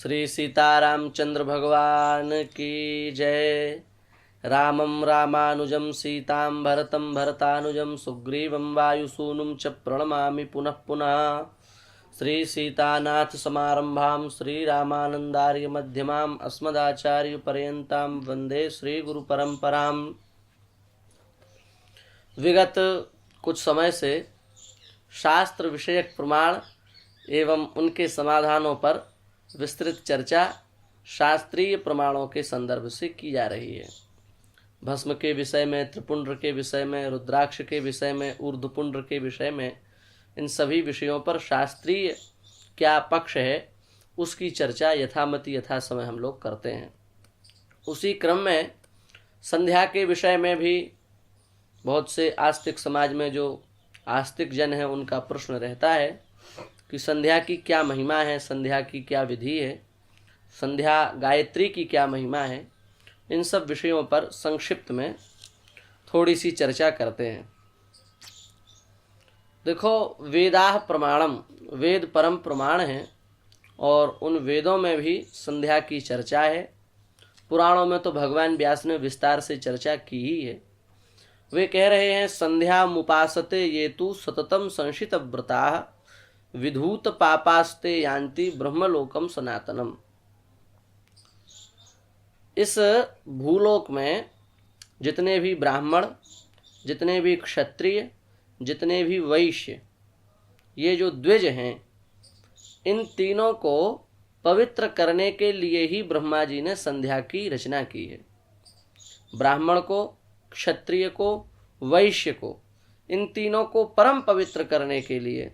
श्री सीतारामचंद्र भगवान की जय। रामं रामानुजं सीतां भरतं भरतानुजं सुग्रीवं वायुसूनुं च प्रणमामि पुनः पुनः। श्री सीतानाथ समारंभां श्रीरामानंदार्य मध्यमाम् अस्मदाचार्य पर्यन्तां वंदे श्री गुरु परंपरां। विगत कुछ समय से शास्त्र विषयक प्रमाण एवं उनके समाधानों पर विस्तृत चर्चा शास्त्रीय प्रमाणों के संदर्भ से की जा रही है। भस्म के विषय में, त्रिपुंड्र के विषय में, रुद्राक्ष के विषय में, ऊर्ध्वपुंड्र के विषय में, इन सभी विषयों पर शास्त्रीय क्या पक्ष है उसकी चर्चा यथामति यथा समय हम लोग करते हैं। उसी क्रम में संध्या के विषय में भी बहुत से आस्तिक समाज में जो आस्तिक जन है उनका प्रश्न रहता है कि संध्या की क्या महिमा है, संध्या की क्या विधि है, संध्या गायत्री की क्या महिमा है। इन सब विषयों पर संक्षिप्त में थोड़ी सी चर्चा करते हैं। देखो, वेदाः प्रमाणम, वेद परम प्रमाण हैं और उन वेदों में भी संध्या की चर्चा है। पुराणों में तो भगवान व्यास ने विस्तार से चर्चा की ही है। वे कह रहे हैं, संध्या मुपासते ये तु सततम संशित व्रताः विधूत पापास्ते यान्ति ब्रह्मलोकम सनातनम। इस भूलोक में जितने भी ब्राह्मण, जितने भी क्षत्रिय, जितने भी वैश्य, ये जो द्विज हैं, इन तीनों को पवित्र करने के लिए ही ब्रह्मा जी ने संध्या की रचना की है। ब्राह्मण को, क्षत्रिय को, वैश्य को, इन तीनों को परम पवित्र करने के लिए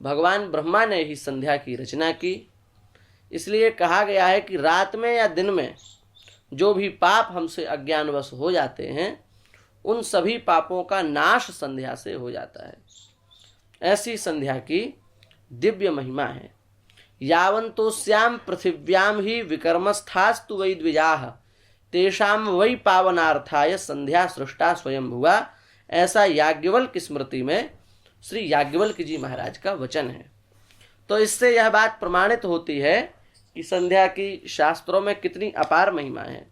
भगवान ब्रह्मा ने ही संध्या की रचना की। इसलिए कहा गया है कि रात में या दिन में जो भी पाप हमसे अज्ञानवश हो जाते हैं उन सभी पापों का नाश संध्या से हो जाता है। ऐसी संध्या की दिव्य महिमा है। यावन्तोस्याम पृथिव्याम ही विकर्मस्थास्तु वै द्विजाः तेषाम वै पावनार्थाय संध्या सृष्टा स्वयंभुवा। ऐसा याज्ञवल्क्य स्मृति में श्री याज्ञवल्क्य जी महाराज का वचन है। तो इससे यह बात प्रमाणित होती है कि संध्या की शास्त्रों में कितनी अपार महिमा है।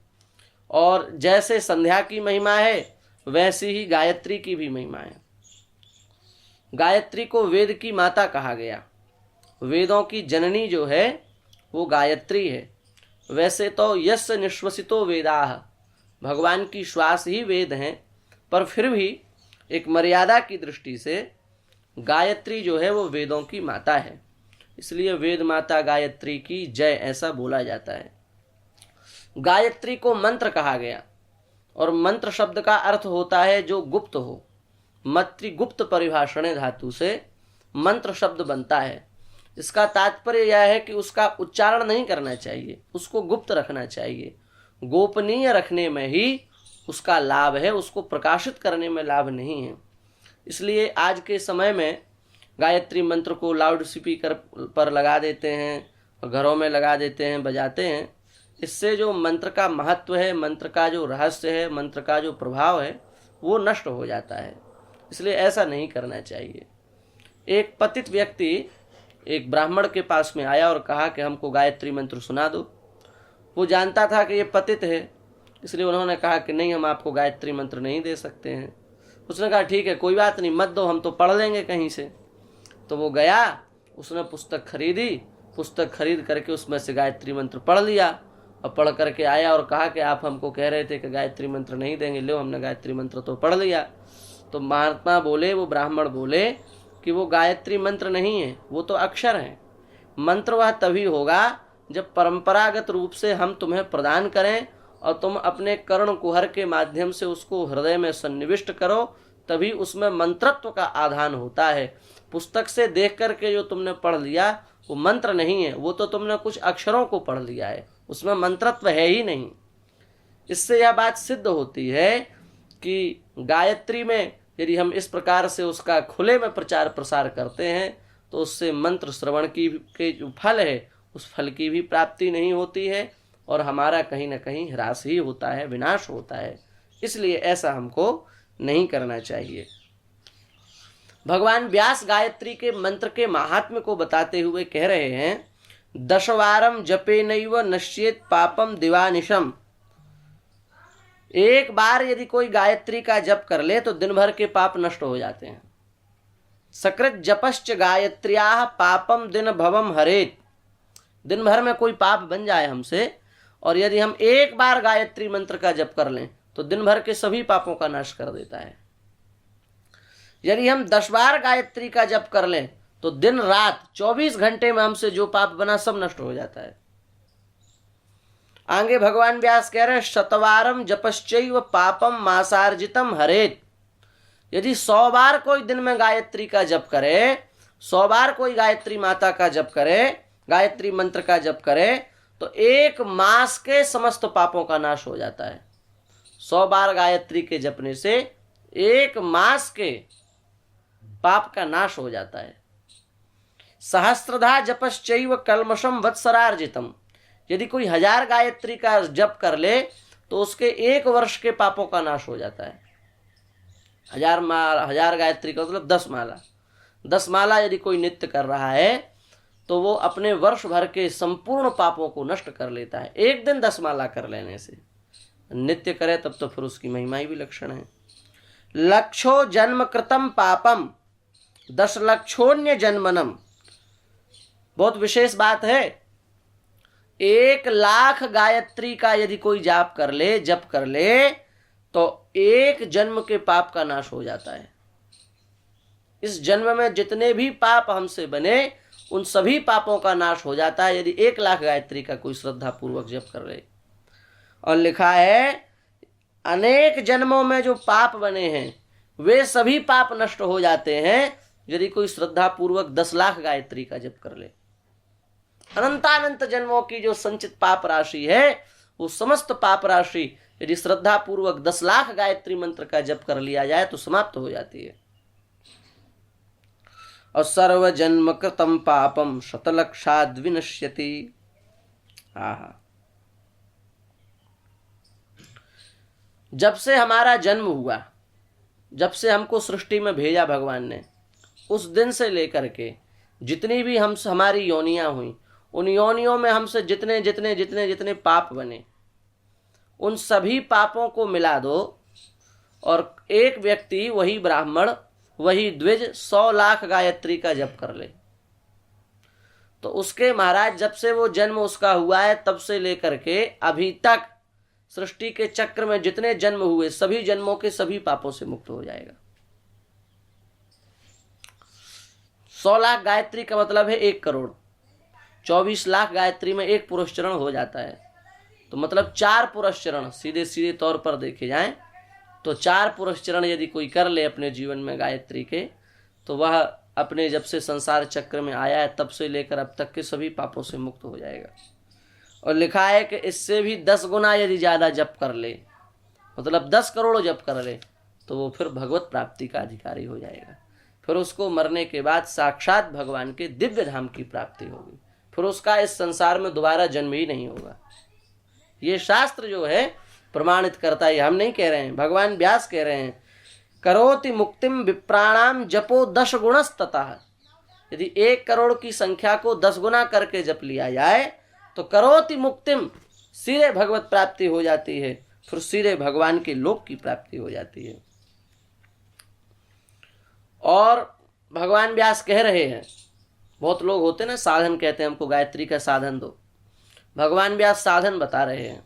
और जैसे संध्या की महिमा है वैसी ही गायत्री की भी महिमा है। गायत्री को वेद की माता कहा गया। वेदों की जननी जो है वो गायत्री है। वैसे तो यस्य निश्वसितो वेदाः, भगवान की श्वास ही वेद हैं, पर फिर भी एक मर्यादा की दृष्टि से गायत्री जो है वो वेदों की माता है। इसलिए वेद माता गायत्री की जय ऐसा बोला जाता है। गायत्री को मंत्र कहा गया और मंत्र शब्द का अर्थ होता है जो गुप्त हो। मत्रिगुप्त परिभाषणे धातु से मंत्र शब्द बनता है। इसका तात्पर्य यह है कि उसका उच्चारण नहीं करना चाहिए, उसको गुप्त रखना चाहिए। गोपनीय रखने में ही उसका लाभ है, उसको प्रकाशित करने में लाभ नहीं है। इसलिए आज के समय में गायत्री मंत्र को लाउड स्पीकर पर लगा देते हैं, घरों में लगा देते हैं, बजाते हैं। इससे जो मंत्र का महत्व है, मंत्र का जो रहस्य है, मंत्र का जो प्रभाव है वो नष्ट हो जाता है। इसलिए ऐसा नहीं करना चाहिए। एक पतित व्यक्ति एक ब्राह्मण के पास में आया और कहा कि हमको गायत्री मंत्र सुना दो। वो जानता था कि ये पतित है, इसलिए उन्होंने कहा कि नहीं, हम आपको गायत्री मंत्र नहीं दे सकते हैं। उसने कहा ठीक है, कोई बात नहीं, मत दो, हम तो पढ़ लेंगे कहीं से। तो वो गया, उसने पुस्तक खरीदी, पुस्तक खरीद करके उसमें से गायत्री मंत्र पढ़ लिया और पढ़ करके आया और कहा कि आप हमको कह रहे थे कि गायत्री मंत्र नहीं देंगे, लो हमने गायत्री मंत्र तो पढ़ लिया। तो महात्मा बोले, वो ब्राह्मण बोले कि वो गायत्री मंत्र नहीं है, वो तो अक्षर है। मंत्र वह तभी होगा जब परंपरागत रूप से हम तुम्हें प्रदान करें और तुम अपने कर्ण कुहर के माध्यम से उसको हृदय में सन्निविष्ट करो, तभी उसमें मंत्रत्व का आधान होता है। पुस्तक से देख करके जो तुमने पढ़ लिया वो मंत्र नहीं है, वो तो तुमने कुछ अक्षरों को पढ़ लिया है, उसमें मंत्रत्व है ही नहीं। इससे यह बात सिद्ध होती है कि गायत्री में यदि हम इस प्रकार से उसका खुले में प्रचार प्रसार करते हैं तो उससे मंत्र श्रवण की के जो फल है उस फल की भी प्राप्ति नहीं होती है और हमारा कहीं ना कहीं ह्रास ही होता है, विनाश होता है। इसलिए ऐसा हमको नहीं करना चाहिए। भगवान व्यास गायत्री के मंत्र के महात्म्य को बताते हुए कह रहे हैं, दशवारम जपेनैव नश्येत पापम दिवानिशम। एक बार यदि कोई गायत्री का जप कर ले तो दिन भर के पाप नष्ट हो जाते हैं। सकृत जपश्च गायत्र्याः पापम दिन भवम हरेत। दिन भर में कोई पाप बन जाए हमसे, और यदि हम एक बार गायत्री मंत्र का जप कर लें तो दिन भर के सभी पापों का नाश कर देता है। यदि हम 10 बार गायत्री का जप कर लें तो दिन रात 24 घंटे में हमसे जो पाप बना सब नष्ट हो जाता है। आगे भगवान व्यास कह रहे हैं, शतवारम जपश्चैव पापम मासार्जितम हरेत। यदि 100 बार कोई दिन में गायत्री का जप करे, 100 बार कोई गायत्री माता का जप करे, गायत्री मंत्र का जप करे, तो 1 मास के समस्त पापों का नाश हो जाता है। 100 बार गायत्री के जपने से 1 मास के पाप का नाश हो जाता है। सहस्त्रधा जपश्चैव कल्मषम वत्सरार्जितम। यदि कोई 1000 गायत्री का जप कर ले तो उसके 1 वर्ष के पापों का नाश हो जाता है। 1000 गायत्री का मतलब 10 माला। 10 माला यदि कोई नित्य कर रहा है तो वो अपने वर्ष भर के संपूर्ण पापों को नष्ट कर लेता है, एक दिन 10 माला कर लेने से। नित्य करे तब तो फिर उसकी महिमा ही विलक्षण है। लक्षो जन्म कृतम पापम 10 लक्षोन्य जन्मनम। बहुत विशेष बात है। 1 लाख गायत्री का यदि कोई जप कर ले तो 1 जन्म के पाप का नाश हो जाता है। इस जन्म में जितने भी पाप हमसे बने उन सभी पापों का नाश हो जाता है यदि 1 लाख गायत्री का कोई श्रद्धा पूर्वक जप कर ले। और लिखा है, अनेक जन्मों में जो पाप बने हैं वे सभी पाप नष्ट हो जाते हैं यदि कोई श्रद्धा पूर्वक 10 लाख गायत्री का जप कर ले। अनंतानंत जन्मों की जो संचित पाप राशि है वो समस्त पाप राशि यदि श्रद्धा पूर्वक 10 लाख गायत्री मंत्र का जप कर लिया जाए तो समाप्त हो जाती है। और सर्व जन्म कृतम पापम शतलक्षाद् विनश्यति। जब से हमारा जन्म हुआ, जब से हमको सृष्टि में भेजा भगवान ने, उस दिन से लेकर के जितनी भी हमारी योनियां हुई, उन योनियों में हमसे जितने जितने जितने जितने पाप बने उन सभी पापों को मिला दो और एक व्यक्ति, वही ब्राह्मण, वही द्विज 100 लाख गायत्री का जप कर ले तो उसके महाराज जब से वो जन्म उसका हुआ है तब से लेकर के अभी तक सृष्टि के चक्र में जितने जन्म हुए सभी जन्मों के सभी पापों से मुक्त हो जाएगा। 100 लाख गायत्री का मतलब है 1 करोड़। 24 लाख गायत्री में 1 पुरुषचरण हो जाता है तो मतलब 4 पुरुषचरण सीधे सीधे तौर पर देखे जाएं तो 4 पुरुषचरण यदि कोई कर ले अपने जीवन में गायत्री के तो वह अपने जब से संसार चक्र में आया है तब से लेकर अब तक के सभी पापों से मुक्त हो जाएगा। और लिखा है कि इससे भी 10 गुना यदि ज़्यादा जप कर ले, मतलब 10 करोड़ जप कर ले, तो वो फिर भगवत प्राप्ति का अधिकारी हो जाएगा। फिर उसको मरने के बाद साक्षात भगवान के दिव्य धाम की प्राप्ति होगी। फिर उसका इस संसार में दोबारा जन्म ही नहीं होगा। ये शास्त्र जो है प्रमाणित करता है, हम नहीं कह रहे हैं, भगवान व्यास कह रहे हैं। करोति मुक्तिम विप्राणाम जपो 10 गुणस्ततः। यदि 1 करोड़ की संख्या को 10 गुना करके जप लिया जाए तो करोति मुक्तिम, सीधे भगवत प्राप्ति हो जाती है, फिर सीधे भगवान के लोक की प्राप्ति हो जाती है। और भगवान व्यास कह रहे हैं, बहुत लोग होते ना साधन कहते हैं हमको गायत्री का साधन दो। भगवान व्यास साधन बता रहे हैं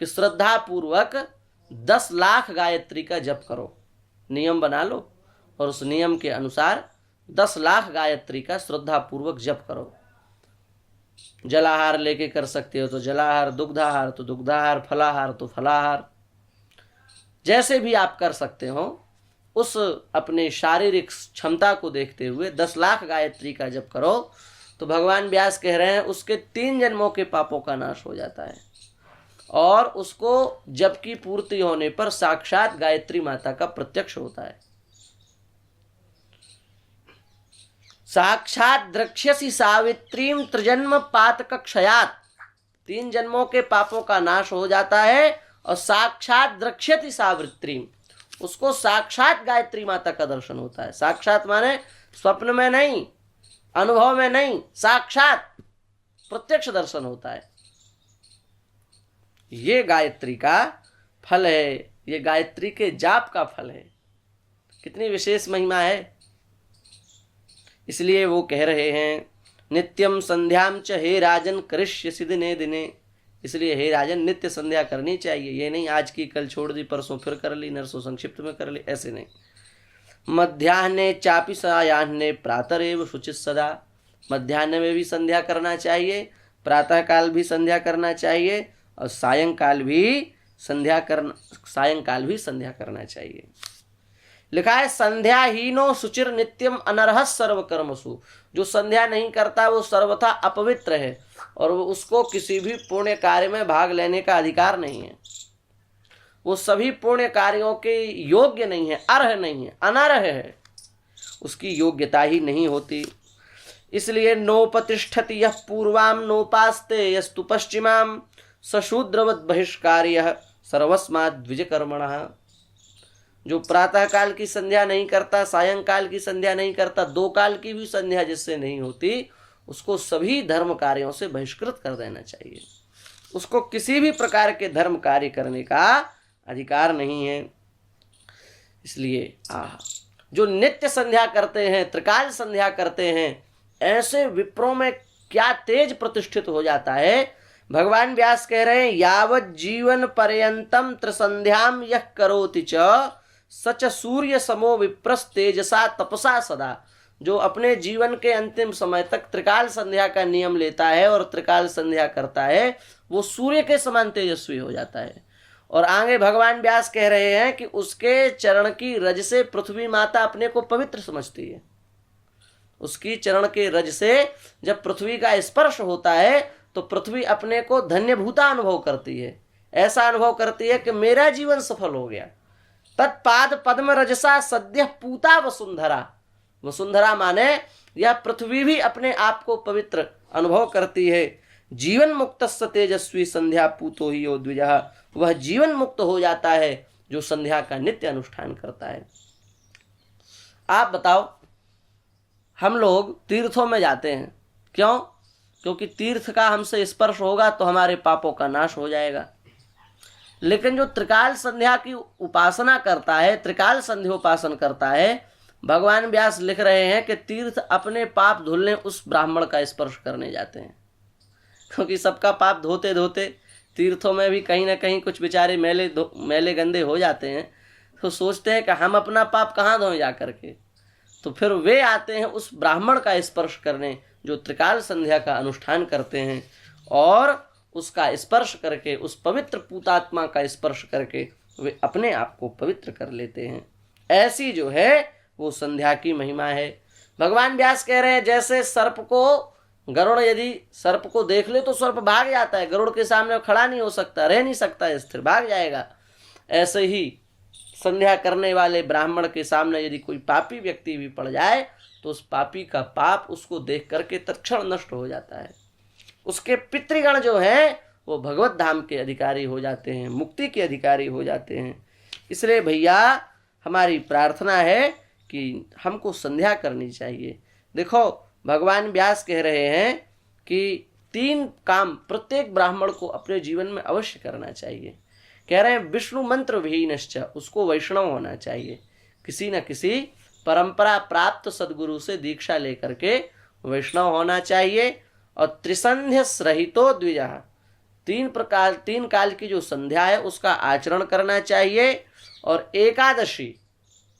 कि श्रद्धा पूर्वक 10 लाख गायत्री का जप करो, नियम बना लो और उस नियम के अनुसार 10 लाख गायत्री का श्रद्धा पूर्वक जप करो। जलाहार लेके कर सकते हो तो जलाहार, दुग्धाहार तो दुग्धाहार, फलाहार तो फलाहार, जैसे भी आप कर सकते हो उस अपने शारीरिक क्षमता को देखते हुए 10 लाख गायत्री का जप करो तो भगवान व्यास कह रहे हैं उसके 3 जन्मों के पापों का नाश हो जाता है और उसको जप की पूर्ति होने पर साक्षात गायत्री माता का प्रत्यक्ष होता है। साक्षात द्रक्ष्यसि सावित्रीम त्रिजन्म पातक क्षयात। 3 जन्मों के पापों का नाश हो जाता है और साक्षात द्रक्ष्यति सावित्रीम, उसको साक्षात गायत्री माता का दर्शन होता है। साक्षात माने स्वप्न में नहीं, अनुभव में नहीं, साक्षात प्रत्यक्ष दर्शन होता है। ये गायत्री का फल है, ये गायत्री के जाप का फल है। कितनी विशेष महिमा है। इसलिए वो कह रहे हैं नित्यम संध्याम च हे राजन करिष्यसि दिने दिने। इसलिए हे राजन नित्य संध्या करनी चाहिए। ये नहीं आज की कल छोड़ दी, परसों फिर कर ली, नरसों संक्षिप्त में कर ली, ऐसे नहीं। मध्याह्ने चापि सायाह्ने प्रातरेव शुचित सदा। मध्याह्न में भी संध्या करना चाहिए, प्रातः काल भी संध्या करना चाहिए और सायंकाल भी संध्या करना चाहिए। लिखा है संध्याहीनो शुचिर नित्यम अनर्ह सर्व कर्मसु। जो संध्या नहीं करता वो सर्वथा अपवित्र है और वो उसको किसी भी पुण्य कार्य में भाग लेने का अधिकार नहीं है। वो सभी पुण्य कार्यों के योग्य नहीं है, अर्ह नहीं है, अनर्ह है, उसकी योग्यता ही नहीं होती। इसलिए नोपतिष्ठति यः पूर्वाम नोपास्ते यस्तु पश्चिमाम सशूद्रवत् बहिष्कार्यः सर्वस्मात् द्विजकर्मणः। जो प्रातः काल की संध्या नहीं करता, सायंकाल की संध्या नहीं करता, दो काल की भी संध्या जिससे नहीं होती, उसको सभी धर्म कार्यों से बहिष्कृत कर देना चाहिए। उसको किसी भी प्रकार के धर्म कार्य करने का अधिकार नहीं है। इसलिए जो नित्य संध्या करते हैं, त्रिकाल संध्या करते हैं, ऐसे विप्रों में क्या तेज प्रतिष्ठित हो जाता है। भगवान व्यास कह रहे हैं यावत् जीवन पर्यंतम त्रिसंध्याम यः करोति च सच सूर्य समो विप्रस तेजसा तपसा सदा। जो अपने जीवन के अंतिम समय तक त्रिकाल संध्या का नियम लेता है और त्रिकाल संध्या करता है, वो सूर्य के समान तेजस्वी हो जाता है। और आगे भगवान व्यास कह रहे हैं कि उसके चरण की रज से पृथ्वी माता अपने को पवित्र समझती है। उसकी चरण के रज से जब पृथ्वी का स्पर्श होता है तो पृथ्वी अपने को धन्यभूता अनुभव करती है। ऐसा अनुभव करती है कि मेरा जीवन सफल हो गया। तत्पाद पद्म रजसा सद्य पूता वसुंधरा। वसुंधरा माने यह पृथ्वी भी अपने आप को पवित्र अनुभव करती है। जीवन मुक्त तेजस्वी संध्या पूतो ही यो द्विजः। वह जीवन मुक्त हो जाता है जो संध्या का नित्य अनुष्ठान करता है। आप बताओ, हम लोग तीर्थों में जाते हैं, क्यों? क्योंकि तीर्थ का हमसे स्पर्श होगा तो हमारे पापों का नाश हो जाएगा। लेकिन जो त्रिकाल संध्या की उपासना करता है, त्रिकाल संध्योपासन करता है, भगवान व्यास लिख रहे हैं कि तीर्थ अपने पाप धुलने उस ब्राह्मण का स्पर्श करने जाते हैं। क्योंकि सबका पाप धोते धोते तीर्थों में भी कहीं ना कहीं कुछ बेचारे मैले गंदे हो जाते हैं, तो सोचते हैं कि हम अपना पाप कहाँ धोएं जा करके। तो फिर वे आते हैं उस ब्राह्मण का स्पर्श करने जो त्रिकाल संध्या का अनुष्ठान करते हैं, और उसका स्पर्श करके, उस पवित्र पूतात्मा का स्पर्श करके वे अपने आप को पवित्र कर लेते हैं। ऐसी जो है वो संध्या की महिमा है। भगवान व्यास कह रहे हैं जैसे सर्प को गरुड़ यदि सर्प को देख ले तो सर्प भाग जाता है, गरुड़ के सामने खड़ा नहीं हो सकता, रह नहीं सकता, स्थिर भाग जाएगा। ऐसे ही संध्या करने वाले ब्राह्मण के सामने यदि कोई पापी व्यक्ति भी पड़ जाए तो उस पापी का पाप उसको देख करके तत्क्षण नष्ट हो जाता है। उसके पितृगण जो हैं वो भगवत धाम के अधिकारी हो जाते हैं, मुक्ति के अधिकारी हो जाते हैं। इसलिए भैया हमारी प्रार्थना है कि हमको संध्या करनी चाहिए। देखो भगवान व्यास कह रहे हैं कि 3 काम प्रत्येक ब्राह्मण को अपने जीवन में अवश्य करना चाहिए। कह रहे हैं विष्णु मंत्र विहीनश्च, उसको वैष्णव होना चाहिए, किसी न किसी परंपरा प्राप्त सदगुरु से दीक्षा लेकर के वैष्णव होना चाहिए। और त्रिसंध्य रहितो द्विजः, 3 काल की जो संध्या है उसका आचरण करना चाहिए। और एकादशी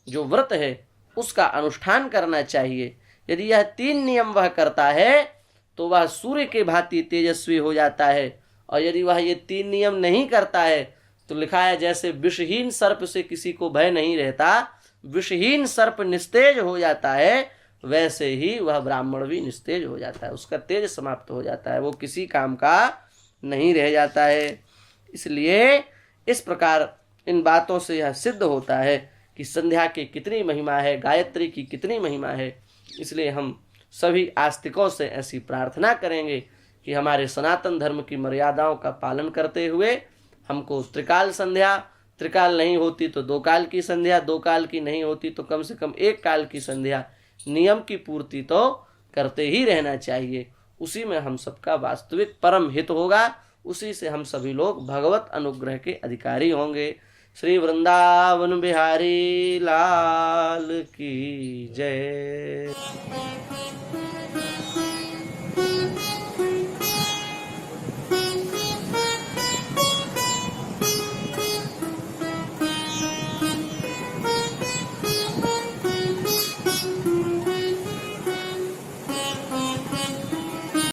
जो व्रत है उसका अनुष्ठान करना चाहिए। यदि यह 3 नियम वह करता है तो वह सूर्य के भांति तेजस्वी हो जाता है। और यदि वह ये 3 नियम नहीं करता है तो लिखा है जैसे विषहीन सर्प से किसी को भय नहीं रहता, विषहीन सर्प निस्तेज हो जाता है, वैसे ही वह ब्राह्मण भी निस्तेज हो जाता है, उसका तेज समाप्त हो जाता है, वो किसी काम का नहीं रह जाता है। इसलिए इस प्रकार इन बातों से यह सिद्ध होता है कि संध्या की कितनी महिमा है, गायत्री की कितनी महिमा है। इसलिए हम सभी आस्तिकों से ऐसी प्रार्थना करेंगे कि हमारे सनातन धर्म की मर्यादाओं का पालन करते हुए हमको त्रिकाल संध्या, त्रिकाल नहीं होती तो 2 काल की संध्या, 2 काल की नहीं होती तो कम से कम 1 काल की संध्या, नियम की पूर्ति तो करते ही रहना चाहिए। उसी में हम सबका वास्तविक परम हित होगा, उसी से हम सभी लोग भगवत अनुग्रह के अधिकारी होंगे। श्री वृंदावन बिहारी लाल की जय।